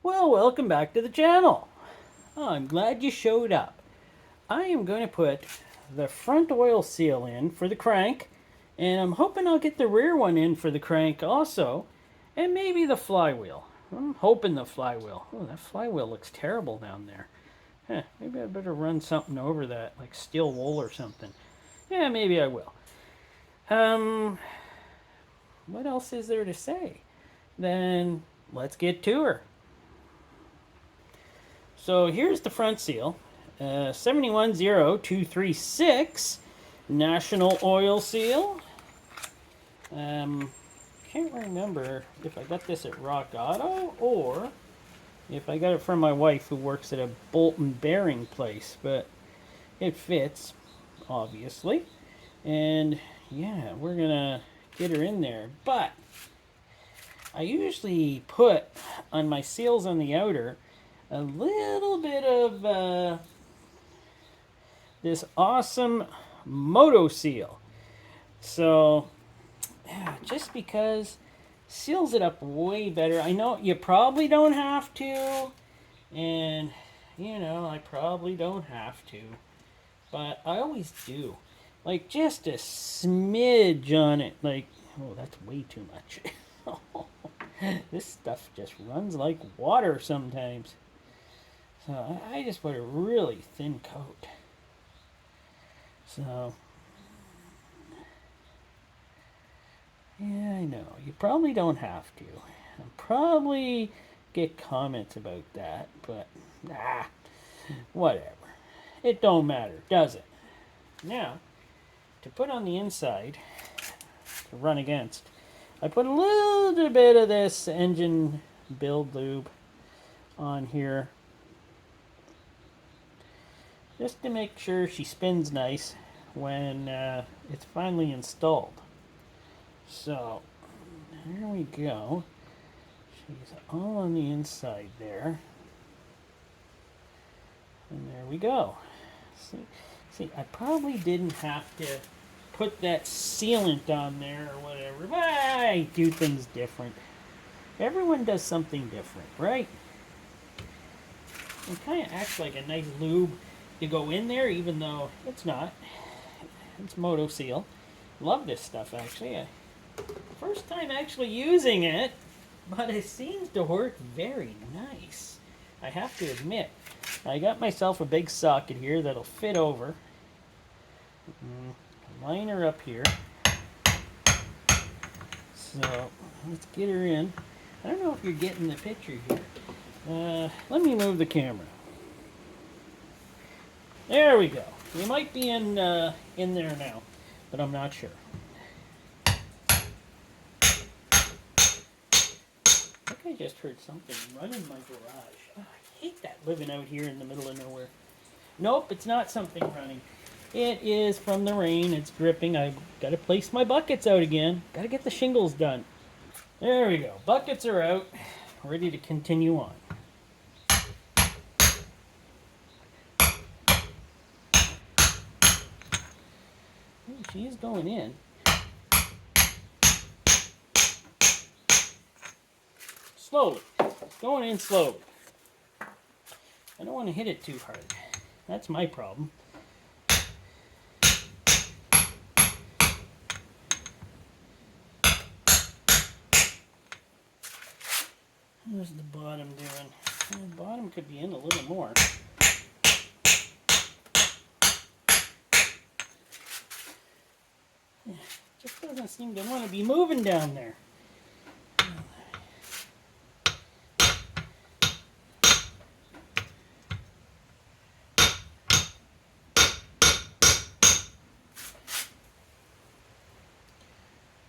Well, welcome back to the channel. Oh, I'm glad you showed up. I am going to put the front oil seal in for the crank, and I'm hoping I'll get the rear one in for the crank also, and maybe the flywheel. I'm hoping the flywheel. Oh, that flywheel looks terrible down there. Maybe I better run something over that, like steel wool or something. Yeah, maybe I will. Um, what else is there to say? Then let's get to her. So here's the front seal, 710236 National Oil Seal. Um, can't remember if I got this at Rock Auto or if I got it from my wife who works at a bolt and bearing place, but it fits, obviously. And yeah, we're gonna get her in there. But I usually put on my seals on the outer a little bit of this awesome Moto Seal. So, yeah, just because seals it up way better. I know you probably don't have to, and I probably don't have to, but I always do. Like just a smidge on it. Like, oh, that's way too much. This stuff just runs like water sometimes. So I just put a really thin coat. So, yeah, I know. You probably don't have to. I'll probably get comments about that, but whatever. It don't matter, does it? Now, to put on the inside, to run against, I put a little bit of this engine build lube on here just to make sure she spins nice when it's finally installed. So, here we go. She's all on the inside there. And there we go. See, I probably didn't have to put that sealant on there or whatever, but I do things different. Everyone does something different, right? It kind of acts like a nice lube to go in there, even though it's not. It's Moto Seal. Love this stuff, actually. First time actually using it, but it seems to work very nice. I have to admit, I got myself a big socket here that'll fit over. Line her up here. So let's get her in. I don't know if you're getting the picture here. Let me move the camera. There we go. We might be in there now, but I'm not sure. I think I just heard something run in my garage. Oh, I hate that living out here in the middle of nowhere. Nope, it's not something running. It is from the rain. It's dripping. I've got to place my buckets out again. Got to get the shingles done. There we go. Buckets are out. Ready to continue on. Ooh, she is going in. Slowly. Going in slowly. I don't want to hit it too hard. That's my problem. How's the bottom doing? Well, the bottom could be in a little more. Just doesn't seem to want to be moving down there.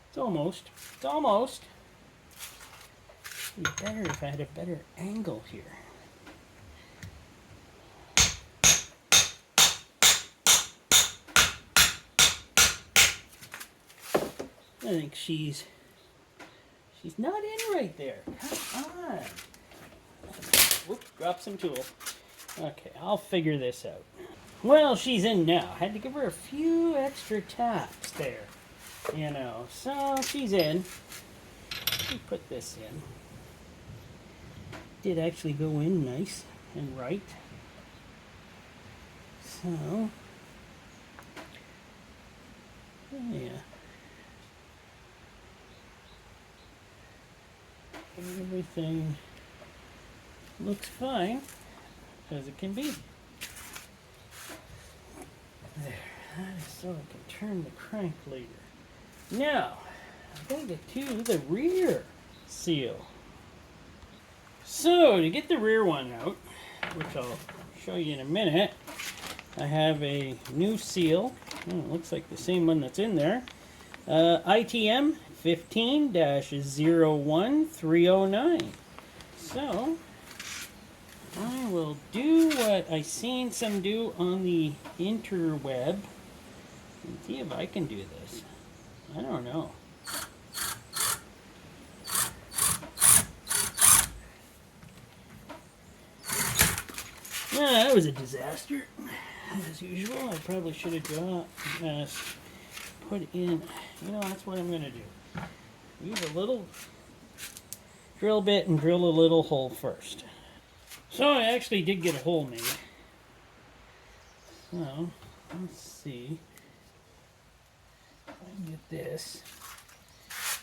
It's almost. It's almost. It'd be better if I had a better angle here. I think she's not in right there. Come on. Whoops, drop some tools. Okay, I'll figure this out. Well, she's in now. I had to give her a few extra taps there. So she's in. Let me put this in. did actually go in nice and right. So, yeah. Everything looks fine as it can be. There, that is so I can turn the crank later. Now, I'm going to get to the rear seal. So, to get the rear one out, which I'll show you in a minute, I have a new seal. Oh, it looks like the same one that's in there. ITM 15-01309. So, I will do what I seen some do on the interweb and see if I can do this. I don't know. Yeah, that was a disaster. As usual, I probably should have put in, you know, that's what I'm going to do. Use a little drill bit and drill a little hole first. So I actually did get a hole made. So, let's see if I can get this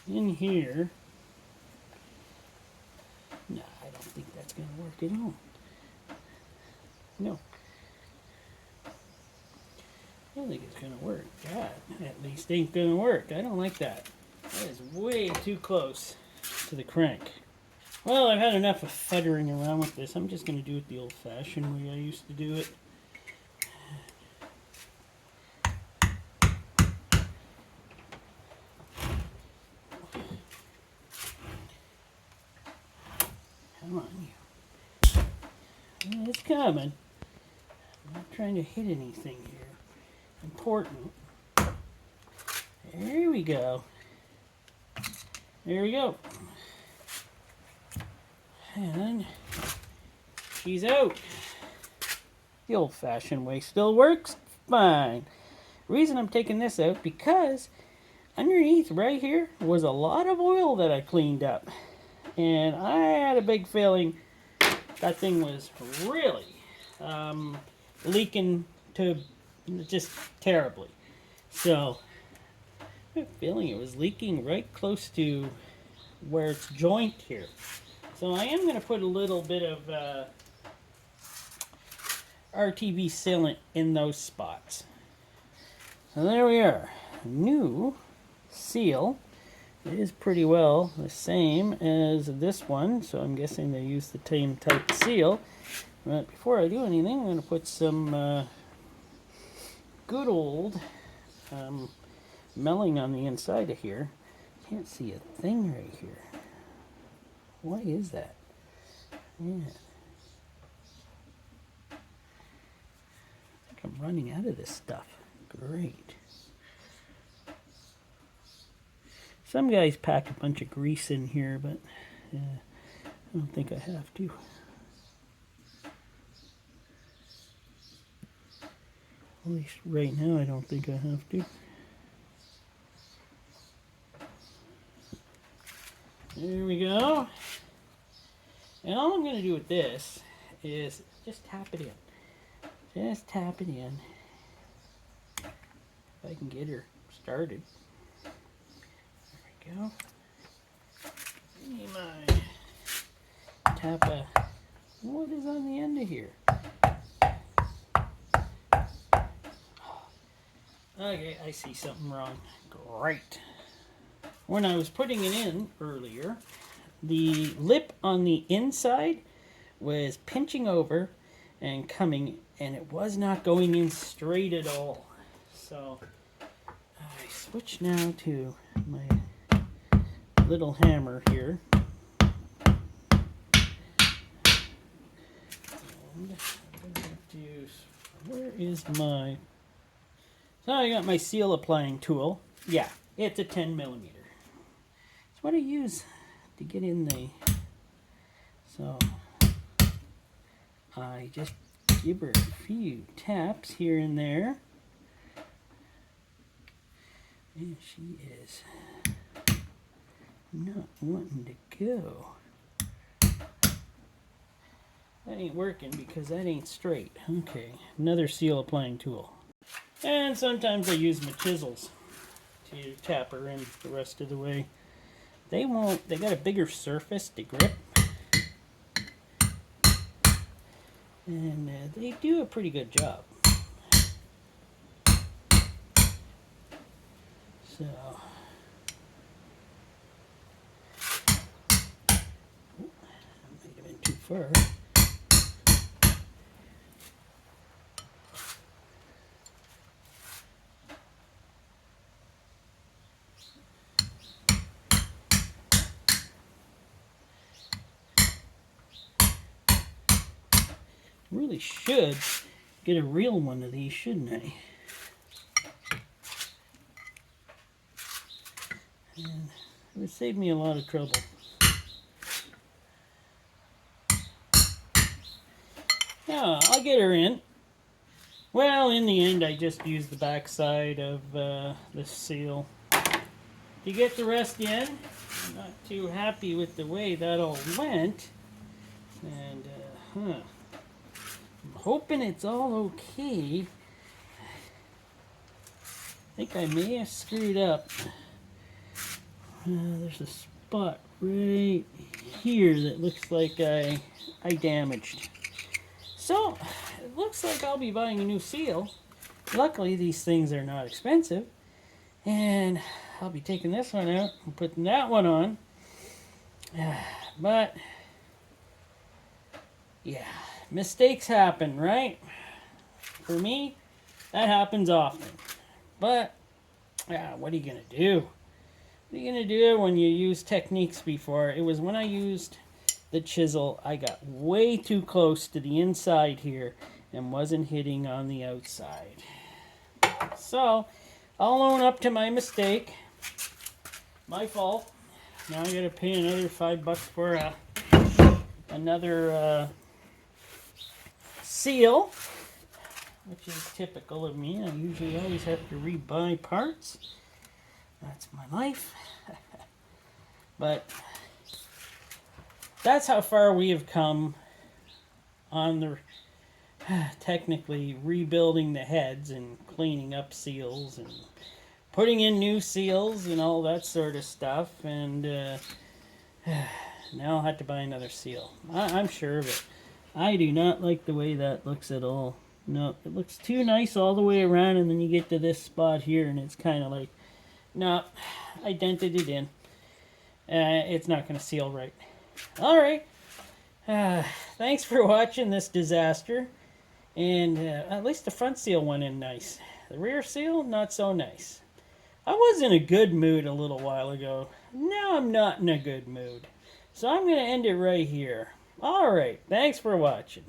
in here. No, I don't think that's going to work at all. No. I don't think it's going to work. That, at least, ain't going to work. I don't like that. That is way too close to the crank. Well, I've had enough of fuddering around with this. I'm just going to do it the old-fashioned way I used to do it. Come on, you. Well, it's coming. I'm not trying to hit anything here. Important. There we go. There we go. And she's out. The old-fashioned way still works fine. The reason I'm taking this out, because underneath right here was a lot of oil that I cleaned up. And I had a big feeling that thing was really leaking to just terribly. So I have a feeling it was leaking right close to where it's joint here. So I am going to put a little bit of RTV sealant in those spots. So there we are. New seal. It is pretty well the same as this one, so I'm guessing they use the same type of seal. But before I do anything, I'm going to put some good old melling on the inside of here. Can't see a thing right here. What is that? Yeah. I think I'm running out of this stuff. Great. Some guys pack a bunch of grease in here, but I don't think I have to. At least right now I don't think I have to. There we go. And all I'm going to do with this is just tap it in. Just tap it in. If I can get her started. There we go. Need my tap what is on the end of here? Okay, I see something wrong. Great. When I was putting it in earlier, the lip on the inside was pinching over and coming, and it was not going in straight at all. So I switch now to my little hammer here. And I'm going to use, where is my, so I got my seal applying tool. Yeah, it's a 10 millimeter. It's what I use to get in the, so I just give her a few taps here and there. And she is not wanting to go. ain't working because that ain't straight. Okay, another seal applying tool. And sometimes I use my chisels to tap her in the rest of the way. They won't, they got a bigger surface to grip. And they do a pretty good job. So, that might have been too far. Really should get a real one of these, shouldn't I? And it would save me a lot of trouble. Yeah, I'll get her in. Well, in the end, I just used the back side of the seal. To get the rest in, I'm not too happy with the way that all went. And, I'm hoping it's all okay. I think I may have screwed up. There's a spot right here that looks like I damaged. So, it looks like I'll be buying a new seal. Luckily, these things are not expensive. And I'll be taking this one out and putting that one on. But, yeah, mistakes happen, right? For me, that happens often. But, yeah, what are you going to do? What are you going to do when you use techniques before? It was when I used the chisel, I got way too close to the inside here and wasn't hitting on the outside. So, I'll own up to my mistake. My fault. Now I gotta pay another $5 for another seal, which is typical of me. I usually always have to rebuy parts. That's my life. But that's how far we have come on the technically rebuilding the heads and cleaning up seals and putting in new seals and all that sort of stuff. And now I'll have to buy another seal. I'm sure of it. I do not like the way that looks at all. No, it looks too nice all the way around, and then you get to this spot here and it's kind of like, no, I dented it in. It's not going to seal right. Alright. Thanks for watching this disaster. And at least the front seal went in nice. The rear seal, not so nice. I was in a good mood a little while ago. Now I'm not in a good mood. So I'm going to end it right here. Alright, thanks for watching.